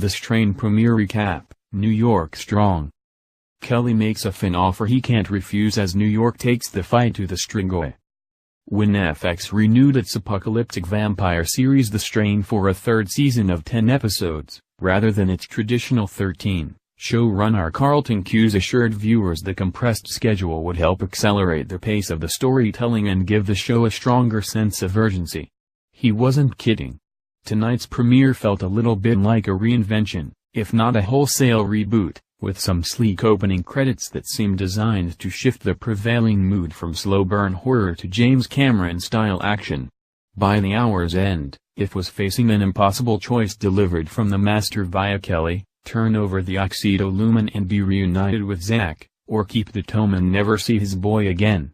The Strain premiere recap, New York strong. Kelly makes a Finn offer he can't refuse as New York takes the fight to the Strigoi. When FX renewed its apocalyptic vampire series The Strain for a third season of 10 episodes, rather than its traditional 13, showrunner Carlton Cuse assured viewers the compressed schedule would help accelerate the pace of the storytelling and give the show a stronger sense of urgency. He wasn't kidding. Tonight's premiere felt a little bit like a reinvention, if not a wholesale reboot, with some sleek opening credits that seemed designed to shift the prevailing mood from slow-burn horror to James Cameron-style action. By the hour's end, If was facing an impossible choice delivered from the master via Kelly: turn over the Oxedo Lumen and be reunited with Zack, or keep the tome and never see his boy again.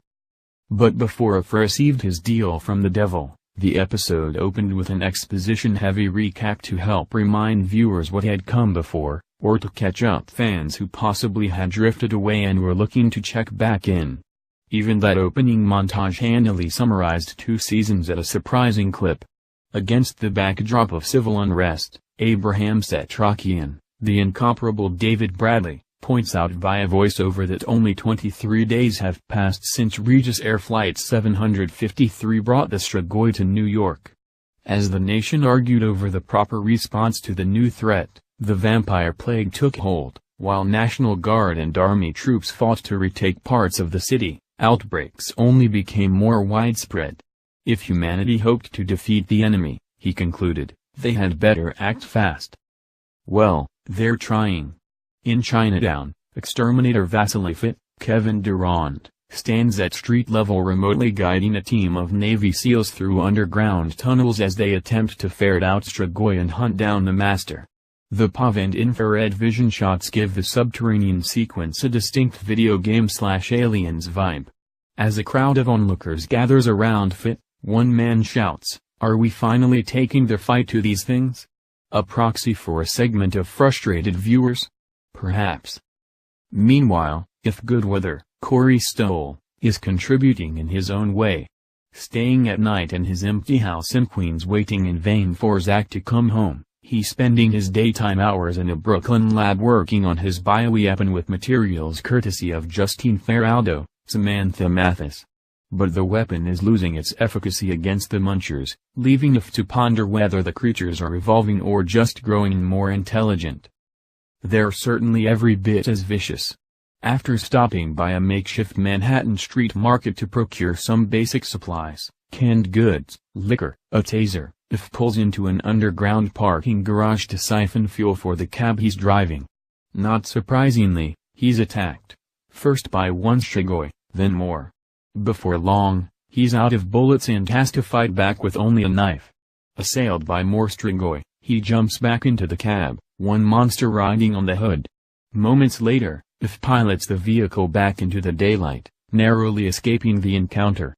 But before If received his deal from the devil, the episode opened with an exposition-heavy recap to help remind viewers what had come before, or to catch up fans who possibly had drifted away and were looking to check back in. Even that opening montage handily summarized 2 seasons at a surprising clip. Against the backdrop of civil unrest, Abraham Setrakian, the incomparable David Bradley, points out via voiceover that only 23 days have passed since Regis Air Flight 753 brought the Strigoi to New York. As the nation argued over the proper response to the new threat, the vampire plague took hold, while National Guard and Army troops fought to retake parts of the city. Outbreaks only became more widespread. If humanity hoped to defeat the enemy, he concluded, they had better act fast. Well, they're trying. In Chinatown, exterminator Vasily Fit, Kevin Durand, stands at street level remotely guiding a team of Navy SEALs through underground tunnels as they attempt to ferret out Strigoi and hunt down the master. The POV and infrared vision shots give the subterranean sequence a distinct video game/Aliens vibe. As a crowd of onlookers gathers around Fit, one man shouts, "Are we finally taking the fight to these things?" A proxy for a segment of frustrated viewers? Perhaps. Meanwhile, If Goodweather, Corey Stoll, is contributing in his own way. Staying at night in his empty house in Queens waiting in vain for Zack to come home, he's spending his daytime hours in a Brooklyn lab working on his bioweapon with materials courtesy of Justine Feraldo, Samantha Mathis. But the weapon is losing its efficacy against the Munchers, leaving If to ponder whether the creatures are evolving or just growing more intelligent. They're certainly every bit as vicious. After stopping by a makeshift Manhattan street market to procure some basic supplies, canned goods, liquor, a taser, If pulls into an underground parking garage to siphon fuel for the cab he's driving. Not surprisingly, he's attacked. First by one Strigoi, then more. Before long, he's out of bullets and has to fight back with only a knife. Assailed by more Strigoi, he jumps back into the cab, one monster riding on the hood. Moments later, If pilots the vehicle back into the daylight, narrowly escaping the encounter.